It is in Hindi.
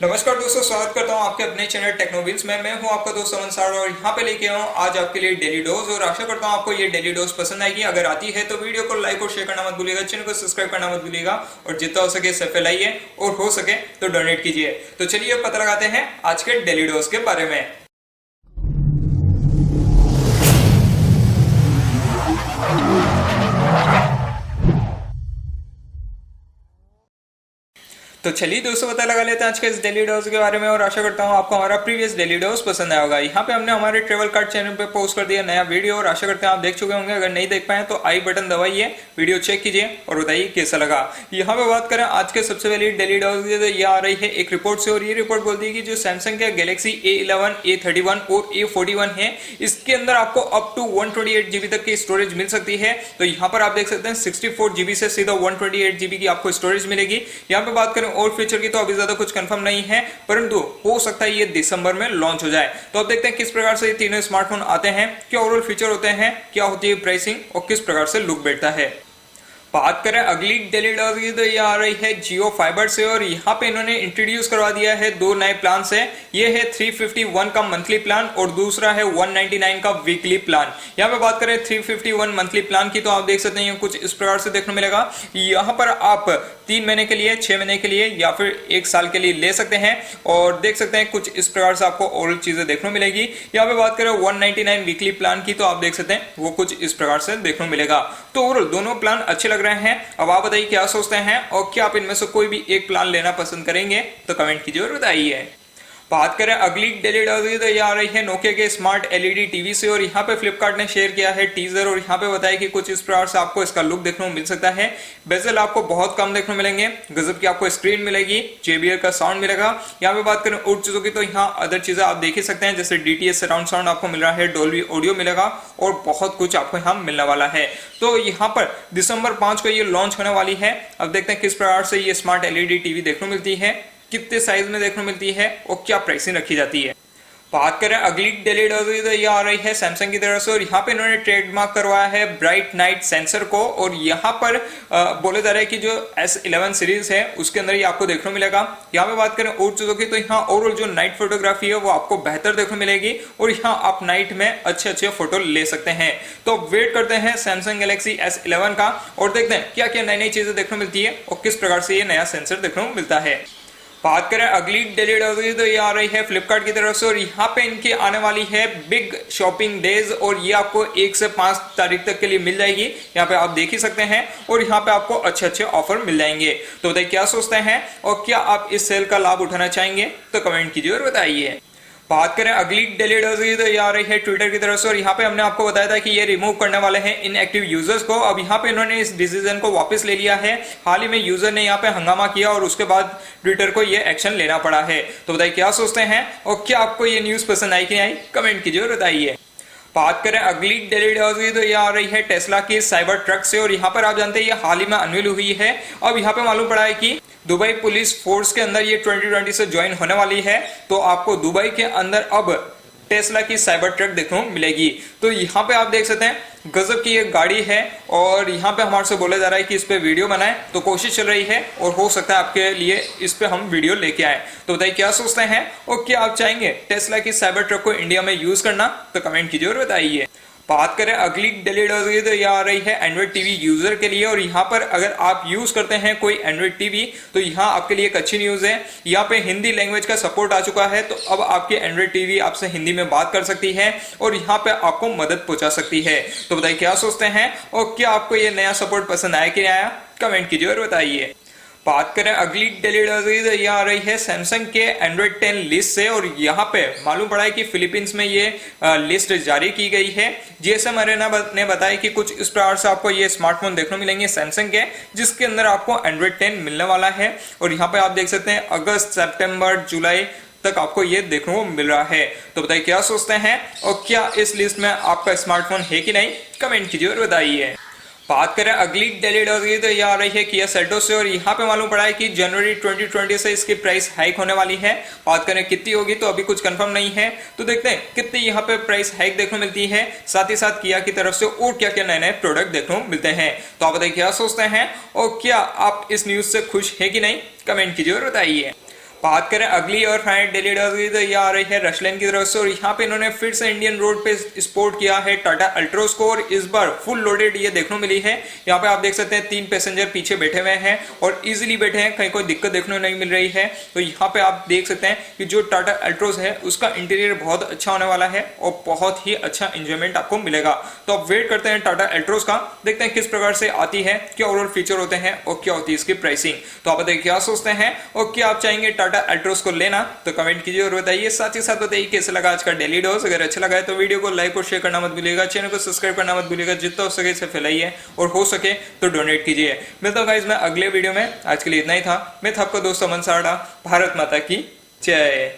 नमस्कार दोस्तों, स्वागत करता हूं आपके अपने चैनल टेक्नोविंस में। मैं हूं आपका दोस्त अमन सार और यहां पे लेके आया हूं आज आपके लिए डेली डोज। और आशा करता हूं आपको ये डेली डोज पसंद आएगी। अगर आती है तो वीडियो को लाइक और शेयर करना मत भूलिएगा, चैनल को सब्सक्राइब करना मत भूलिएगा और जितना हो सके इसे फैलाइए और हो सके तो डोनेट कीजिए। तो चलिए पता लगाते हैं आज के डेली डोज के बारे में। तो चलिए दोस्तों पता लगा लेते हैं आज के इस डेली डोज के बारे में और आशा करता हूँ आपको हमारा प्रीवियस डेली डोज पसंद आया होगा। यहाँ पे हमने हमारे ट्रेवल कार्ड चैनल पे पोस्ट कर दिया नया वीडियो और आशा करते हैं आप देख चुके होंगे। अगर नहीं देख पाए तो आई बटन दबाइए, वीडियो चेक कीजिए और बताइए कैसा लगा। यहाँ पे बात करें आज के सबसे पहले डेली डोज की, तो ये आ रही है एक रिपोर्ट से और ये रिपोर्ट बोलती है कि जो सैमसंग का गैलेक्सी A11, A31 और A41 है, इसके अंदर आपको अप टू 128 GB तक की स्टोरेज मिल सकती है। तो यहाँ पर आप देख सकते हैं 64 GB से सीधा 128 GB की आपको स्टोरेज मिलेगी। यहाँ पे बात करें और फीचर की तो अभी ज्यादा कुछ कंफर्म नहीं है, परंतु हो सकता है ये दिसंबर में लॉन्च हो जाए। तो अब देखते हैं किस प्रकार से ये तीनों स्मार्टफोन आते हैं, क्या ओवरऑल फीचर होते हैं, क्या होती है प्राइसिंग और किस प्रकार से लुक बैठता है। बात करें अगली डेली डोज की तो ये आ रही है जियो फाइबर से और यहाँ पे इन्होंने इंट्रोड्यूस करवा दिया है दो नए प्लान से। ये है 351 का मंथली प्लान और दूसरा है 199 का वीकली प्लान। यहाँ पे बात करें 351 मंथली प्लान की तो आप देख सकते हैं कुछ इस प्रकार से देखने मिलेगा। यहाँ पर आप 3 महीने के लिए, 6 महीने के लिए या फिर 1 साल के लिए ले सकते हैं और देख सकते हैं कुछ इस प्रकार से आपको और चीजें देखने मिलेगी। यहाँ पे बात करें 199 वीकली प्लान की तो आप देख सकते हैं वो कुछ इस प्रकार से देखने मिलेगा। तो ओवरऑल दोनों प्लान अच्छे लग रहे हैं। अब आप बताइए क्या सोचते हैं और क्या आप इनमें से कोई भी एक प्लान लेना पसंद करेंगे, तो कमेंट कीजिए और बताइए। बात करें अगली डेली डोज की तो ये आ रही है नोकिया के स्मार्ट एलईडी टीवी से और यहाँ पे फ्लिपकार्ट ने शेयर किया है टीजर और यहाँ पे बताया कि कुछ इस प्रकार से आपको इसका लुक देखने को मिल सकता है। बेजल आपको बहुत कम देखने को मिलेंगे, गजब की आपको स्क्रीन मिलेगी, JBL का साउंड मिलेगा। यहाँ पे बात करें और चीजों की तो यहाँ अदर चीजें आप देख ही सकते हैं, जैसे DTS सराउंड साउंड आपको मिल रहा है, डोल्बी ऑडियो मिलेगा और बहुत कुछ आपको यहाँ मिलने वाला है। तो यहाँ पर दिसंबर 5 को ये लॉन्च होने वाली है। अब देखते हैं किस प्रकार से ये स्मार्ट एलईडी टीवी देखने को मिलती है, कितने साइज में देखने को मिलती है और क्या प्राइसिंग रखी जाती है। बात करें अगली डेली डोज की तो ये आ रही है सैमसंग की तरफ से और यहाँ पे इन्होंने ट्रेडमार्क करवाया है ब्राइट नाइट सेंसर को और यहाँ पर बोले जा रहा है कि जो S11 सीरीज है उसके अंदर ये आपको देखने को मिलेगा। यहाँ पे बात करें और चीजों की तो यहाँ ओवरऑल जो नाइट फोटोग्राफी है वो आपको बेहतर देखने मिलेगी और यहाँ आप नाइट में अच्छे अच्छे फोटो ले सकते हैं। तो वेट करते हैं सैमसंग गैलेक्सी S11 का और देखते हैं क्या क्या नई नई चीजें देखने मिलती है और किस प्रकार से ये नया सेंसर देखने को मिलता है। बात करें अगली डेली डोज की तो ये आ रही है फ्लिपकार्ट की तरफ से और यहाँ पे इनकी आने वाली है बिग शॉपिंग डेज और ये आपको 1 से 5 तारीख तक के लिए मिल जाएगी। यहाँ पे आप देख ही सकते हैं और यहाँ पे आपको अच्छे अच्छे ऑफर मिल जाएंगे। तो बताइए क्या सोचते हैं और क्या आप इस सेल का लाभ उठाना चाहेंगे, तो कमेंट कीजिए और बताइए। बात करें अगली डेली डोज की तो ये आ रही है ट्विटर की तरफ से और यहाँ पे हमने आपको बताया था कि ये रिमूव करने वाले हैं इनएक्टिव यूजर्स को। अब यहाँ पे इन्होंने इस डिसीजन को वापस ले लिया है। हाल ही में यूजर ने यहाँ पे हंगामा किया और उसके बाद ट्विटर को ये एक्शन लेना पड़ा है। तो बताइए क्या सोचते हैं और क्या आपको ये न्यूज पसंद आई कि नहीं आई, कमेंट कीजिए और बताइए। बात करें अगली डेली डोज की तो ये आ रही है टेस्ला की साइबर ट्रक से और यहाँ पर आप जानते हैं ये हाल ही में अनवील हुई है। अब यहाँ पे मालूम पड़ा है कि दुबई पुलिस फोर्स के अंदर ये 2020 से ज्वाइन होने वाली है। तो आपको दुबई के अंदर अब टेस्ला की साइबर ट्रक देखने को मिलेगी। तो यहाँ पे आप देख सकते हैं गजब की एक गाड़ी है और यहाँ पे हमारे से बोला जा रहा है कि इस पे वीडियो बनाए, तो कोशिश चल रही है और हो सकता है आपके लिए इस पे हम वीडियो लेके आए। तो बताइए क्या सोचते हैं और क्या आप चाहेंगे टेस्ला की साइबर ट्रक को इंडिया में यूज करना, तो कमेंट कीजिए और बताइए। बात करें अगली डेली डोज की तो ये आ रही है एंड्रॉइड टीवी यूजर के लिए और यहाँ पर अगर आप यूज करते हैं कोई एंड्रॉइड टीवी तो यहाँ आपके लिए एक अच्छी न्यूज है। यहाँ पे हिंदी लैंग्वेज का सपोर्ट आ चुका है, तो अब आपकी एंड्रॉइड टीवी आपसे हिंदी में बात कर सकती है और यहाँ पे आपको मदद पहुंचा सकती है। तो बताइए क्या सोचते हैं और क्या आपको ये नया सपोर्ट पसंद आया कि नहीं आया, कमेंट कीजिए और बताइए। बात करें अगली डेली डोज की तो ये आ रही है सैमसंग के एंड्रॉइड 10 लिस्ट से और यहाँ पे मालूम पड़ा है कि फिलीपींस में ये लिस्ट जारी की गई है। GSM अरेना ने बताया कि कुछ इस प्रकार से आपको ये स्मार्टफोन देखने मिलेंगे सैमसंग के, जिसके अंदर आपको एंड्रॉइड 10 मिलने वाला है और यहाँ पे आप देख सकते हैं अगस्त, सितंबर, जुलाई तक आपको ये देखने को मिल रहा है। तो बताइए क्या सोचते हैं और क्या इस लिस्ट में आपका स्मार्टफोन है कि नहीं, कमेंट कीजिए और बताइए। बात करें अगली डेली डोज की तो ये आ रही है किया सेल्टोस से और यहाँ पे मालूम पड़ा है कि जनवरी 2020 से इसकी प्राइस हाइक होने वाली है। बात करें कितनी होगी तो अभी कुछ कंफर्म नहीं है, तो देखते हैं कितनी यहाँ पे प्राइस हाइक देखने को मिलती है, साथ ही साथ किया की तरफ से और क्या क्या नए नए प्रोडक्ट देखने को मिलते हैं। तो आप बताइए क्या सोचते हैं और क्या आप इस न्यूज से खुश है कि नहीं, कमेंट कीजिए और बताइए। बात करें अगली और फाइनल डेली डॉज की, तो ये आ रही है रशलेन की तरफ से, और यहाँ पे इन्होंने फिर से इंडियन रोड पे स्पोर्ट किया है टाटा अल्ट्रोस को, और इस बार फुल लोडेड ये देखने को मिली है। यहाँ पे आप देख सकते हैं 3 पैसेंजर पीछे बैठे हुए हैं और इजीली बैठे हैं, कहीं कोई दिक्कत देखने को नहीं मिल रही है। तो यहाँ पे आप देख सकते हैं कि जो टाटा अल्ट्रोस है उसका इंटीरियर बहुत अच्छा होने वाला है और बहुत ही अच्छा इंजॉयमेंट आपको मिलेगा। तो आप वेट करते हैं टाटा अल्ट्रोस का, देखते हैं किस प्रकार से आती है, क्या ओवरऑल फीचर होते हैं और क्या होती है इसकी प्राइसिंग। तो आप बताइए क्या सोचते हैं और क्या आप चाहेंगे टाटा अल्ट्रोस को लेना, तो कमेंट कीजिए और बताइए। साथ ही साथ बताइए कैसे लगा आज का डेली डोज। अगर अच्छा लगा है तो वीडियो को लाइक और शेयर करना मत भूलिएगा, चैनल को सब्सक्राइब करना मत भूलिएगा, जितना हो सके इसे फैलाइए और हो सके तो डोनेट कीजिए। मिलता हूं गाइस मैं अगले वीडियो में, आज के लिए इतना ही था। मैं था आपका दोस्त अमन सारडा। भारत माता की जय।